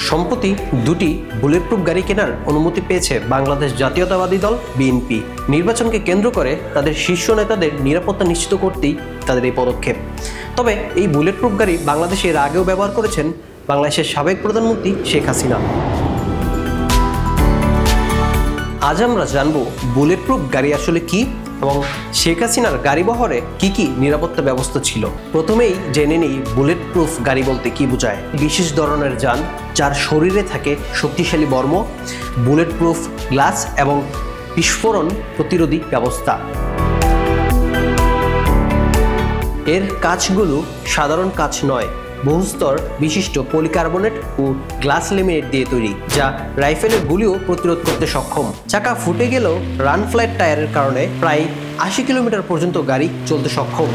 সম্প্রতি দুটি বুলেটপ্রুফ গাড়ি কেনার অনুমতি পেয়েছে বাংলাদেশ জাতীয়তাবাদী দল বিএনপি। নির্বাচনকে কেন্দ্র করে তাদের শীর্ষ নেতাদের নিরাপত্তা নিশ্চিত করতেই তাদের এই পদক্ষেপ। তবে এই বুলেটপ্রুফ গাড়ি বাংলাদেশে এর আগেও ব্যবহার করেছেন বাংলাদেশের সাবেক প্রধানমন্ত্রী শেখ হাসিনা। আজ আমরা জানব বুলেটপ্রুফ গাড়ি আসলে কি এবং শেখ হাসিনার গাড়ি বহরে কি নিরাপত্তা ব্যবস্থা ছিল। প্রথমেই জেনে নিই বুলেটপ্রুফ গাড়ি বলতে কি বোঝায়। বিশেষ ধরনের যান যার শরীরে থাকে শক্তিশালী বর্ম, বুলেটপ্রুফ গ্লাস এবং বিস্ফোরণ প্রতিরোধী ব্যবস্থা। এর কাঁচগুলো সাধারণ কাঁচ নয়, বহুস্তর বিশিষ্ট পলিকার্বনেট ও গ্লাস লেমিনেট দিয়ে তৈরি, যা রাইফেলের গুলিও প্রতিরোধ করতে সক্ষম। চাকা ফুটে গেলেও রান ফ্ল্যাট টায়ারের কারণে প্রায় 80 কিলোমিটার পর্যন্ত গাড়ি চলতে সক্ষম।